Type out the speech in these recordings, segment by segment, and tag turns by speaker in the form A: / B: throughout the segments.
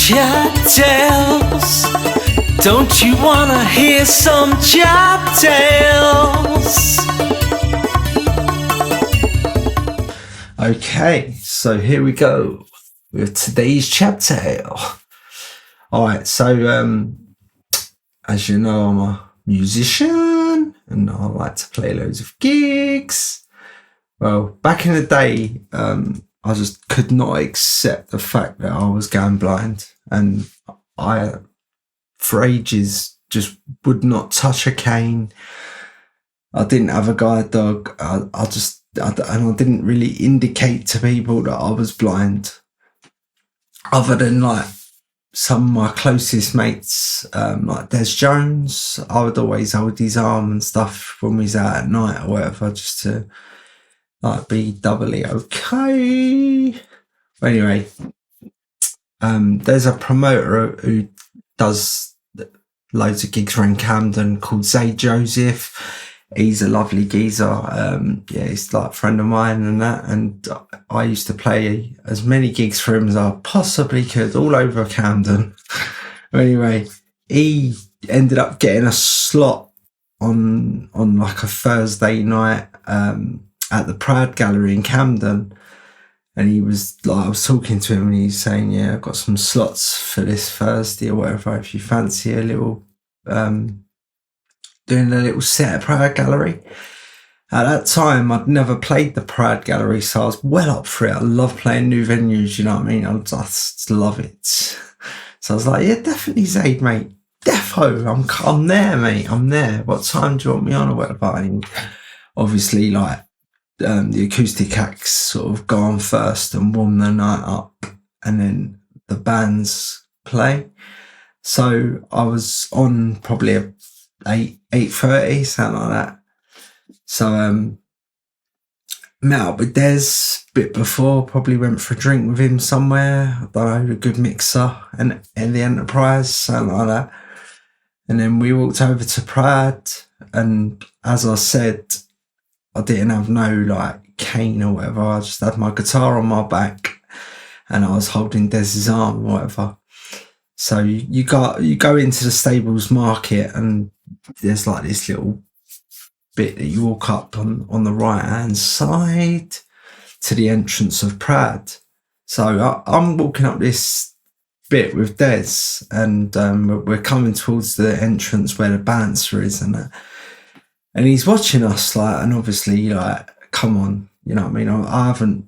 A: Chap tales. Don't you wanna hear some chap tales? Okay, so here we go with today's chap tale. Alright, so as you know, I'm a musician and I like to play loads of gigs. Well, back in the day, I just could not accept the fact that I was going blind, and I, for ages, just would not touch a cane. I didn't have a guide dog. I didn't really indicate to people that I was blind, other than like some of my closest mates, like Des Jones. I would always hold his arm and stuff when we was out at night or whatever, just to like be doubly okay. Anyway, there's a promoter who does loads of gigs around Camden called Zay Joseph. He's a lovely geezer. Yeah, he's like a friend of mine and that. And I used to play as many gigs for him as I possibly could all over Camden. Anyway, he ended up getting a slot on like a Thursday night at the Pride Gallery in Camden. And he was like, I was talking to him and he's saying, yeah, I've got some slots for this Thursday or whatever, if you fancy a little, doing a little set at Pride Gallery. At that time, I'd never played the Pride Gallery, so I was well up for it. I love playing new venues, you know what I mean? I just love it. So I was like, yeah, definitely Zaid, mate. Defo, I'm there, mate. I'm there. What time do you want me on or whatever? And obviously, like, the acoustic acts sort of go on first and warm the night up, and then the bands play. So I was on probably at 8:30, something like that. So met up with Des a bit before, probably went for a drink with him somewhere, I don't know, a good mixer and in the Enterprise, something like that. And then we walked over to Pride, and as I said, I didn't have no like cane or whatever. I just had my guitar on my back and I was holding Des's arm or whatever. So you go into the Stables Market and there's like this little bit that you walk up on the right hand side to the entrance of Prad. So I'm walking up this bit with Des, and we're coming towards the entrance where the bouncer is and that. And he's watching us, like, and obviously, like, come on, you know what I mean? I haven't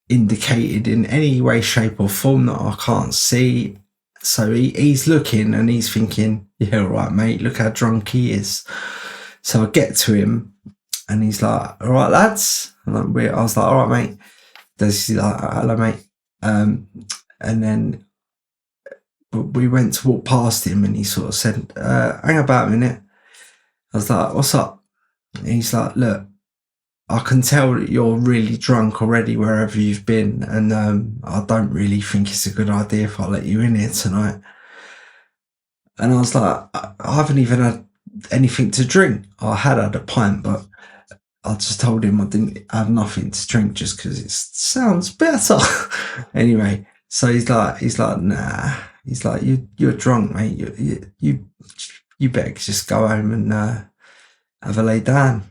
A: indicated in any way, shape or form that I can't see. So he's looking and he's thinking, yeah, all right, mate, look how drunk he is. So I get to him and he's like, all right, lads. And I was like, all right, mate. He's like, hello, mate. And then we went to walk past him and he sort of said, hang about a minute. I was like, what's up? And he's like, look, I can tell that you're really drunk already wherever you've been, and I don't really think it's a good idea if I let you in here tonight. And I was like, I haven't even had anything to drink. I had a pint, but I just told him I didn't have nothing to drink just because it sounds better. Anyway, so he's like, nah. He's like, you're drunk, mate. You better just go home and have a lay down.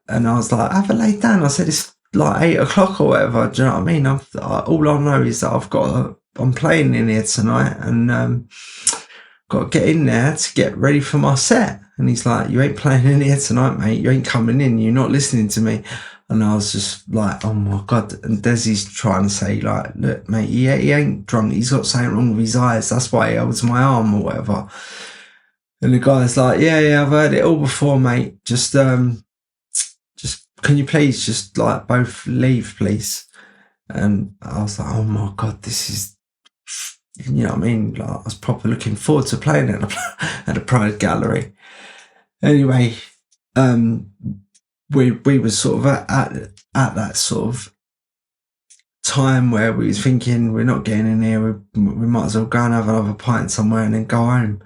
A: And I was like, have a lay down? I said, it's like 8 o'clock or whatever. Do you know what I mean? All I know is that I'm playing in here tonight and got to get in there to get ready for my set. And he's like, you ain't playing in here tonight, mate. You ain't coming in. You're not listening to me. And I was just like, oh my God. And Desi's trying to say, like, look, mate, he ain't drunk. He's got something wrong with his eyes. That's why he holds my arm or whatever. And the guy's like, yeah, I've heard it all before, mate. Just can you please just like both leave, please? And I was like, oh my God, this is, you know what I mean? Like, I was proper looking forward to playing at the Pride Gallery. Anyway, we was sort of at that sort of time where we was thinking, we're not getting in here. We might as well go and have another pint somewhere and then go home.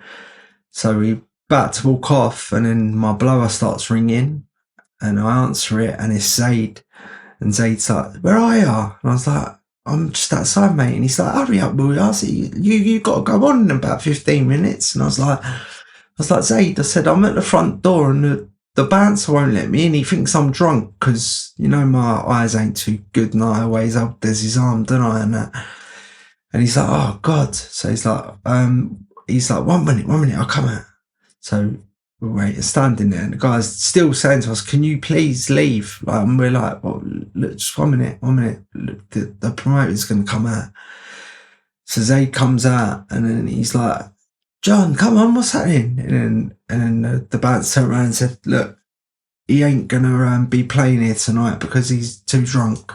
A: So we about to walk off, and then my blower starts ringing, and I answer it, and it's Zaid. And Zaid's like, where are you? And I was like, I'm just outside, mate. And he's like, hurry up, Will. I said, you got to go on in about 15 minutes. And I was like, Zaid, I said, I'm at the front door and the bouncer won't let me in. He thinks I'm drunk because, you know, my eyes ain't too good and I always up there's his arm, don't I? And that. And he's like, oh, God. So he's like, 1 minute, I'll come out. So we're waiting, standing there, and the guy's still saying to us, can you please leave? Like, and we're like, well, look, just 1 minute. Look, the promoter's going to come out. So Zaid comes out, and then he's like, John, come on, what's happening? And then the bouncer turned around and said, look, he ain't going to be playing here tonight because he's too drunk.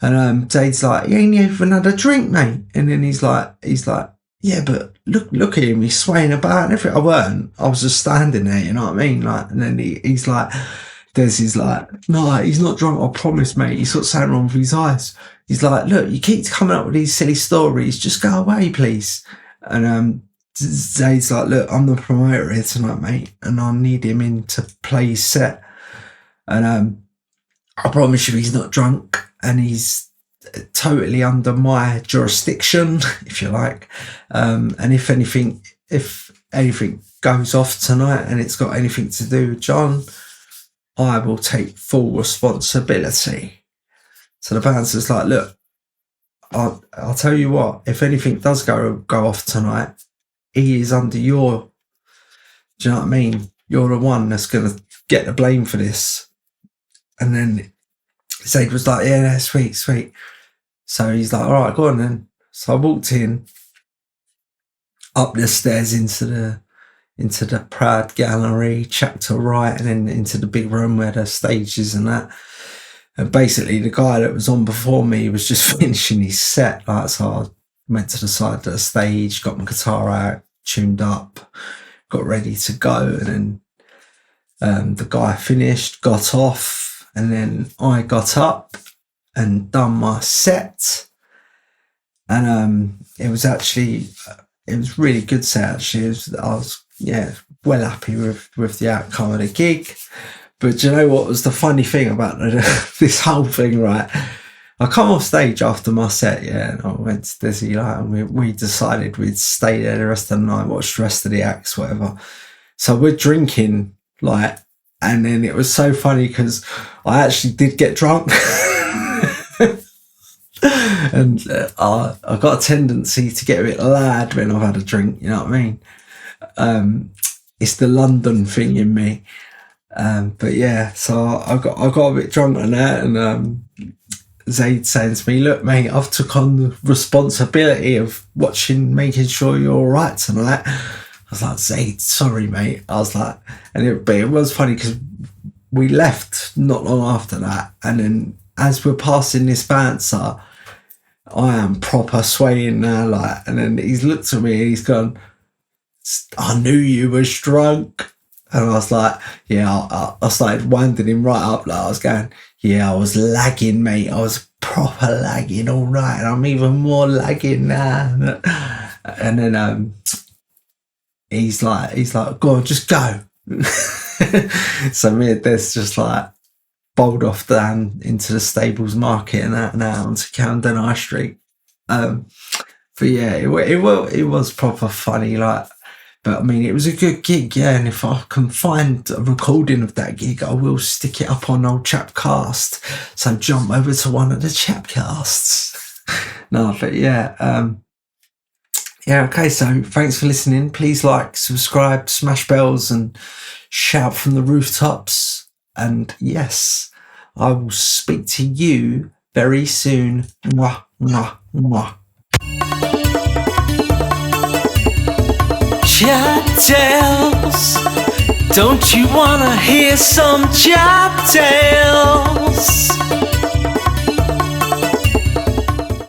A: And Zaid's like, he ain't even had a drink, mate. And then he's like, yeah, but look at him, he's swaying about and everything. I weren't. I was just standing there, you know what I mean? Like, and then he's like, he's like, no, he's not drunk, I promise, mate. He's sort of saying wrong with his eyes. He's like, look, you keep coming up with these silly stories, just go away, please. And Zaid's like, look, I'm the promoter here tonight, mate, and I need him in to play his set. And I promise you he's not drunk, and he's totally under my jurisdiction, if you like. And if anything goes off tonight and it's got anything to do with John, I will take full responsibility. So the bouncer's like, look, I'll tell you what, if anything does go off tonight, he is under your, do you know what I mean? You're the one that's going to get the blame for this. And then Zaid was like, yeah, sweet. So he's like, all right, go on then. So I walked in, up the stairs into the Proud Gallery, CHAP to right, and then into the big room where the stage is and that. And basically the guy that was on before me was just finishing his set. Like, so I went to the side of the stage, got my guitar out, tuned up, got ready to go. And then the guy finished, got off, and then I got up and done my set. And it was really good set, actually. I was well happy with the outcome of the gig. But do you know what was the funny thing about this whole thing, right? I come off stage after my set, and I went to Dizzy, and we decided we'd stay there the rest of the night, watch the rest of the acts, whatever. So we're drinking, and then it was so funny because I actually did get drunk. And I got a tendency to get a bit loud when I've had a drink, you know what I mean? It's the London thing in me. But yeah, so I got a bit drunk on that, and Zaid saying to me, look, mate, I've took on the responsibility of making sure you're all right tonight. I was like, Zaid, sorry, mate. I was like, but it was funny because we left not long after that, and then as we're passing this bouncer, I am proper swaying now, and then he's looked at me and he's gone, I knew you was drunk. And I was like, yeah, I started winding him right up. I was going, yeah, I was lagging, mate. I was proper lagging, all right. And I'm even more lagging now. And then he's like, go on, just go. So me and Des just bowled off down into the Stables Market and out onto Camden High Street. But yeah, it was proper funny, but I mean, it was a good gig, yeah. And if I can find a recording of that gig, I will stick it up on old Chapcast. So jump over to one of the Chapcasts. No, but yeah. Okay, so thanks for listening. Please like, subscribe, smash bells, and shout from the rooftops. And yes, I will speak to you very soon. Mwah, mwah, mwah. Chap tales, don't you wanna hear some chap tales?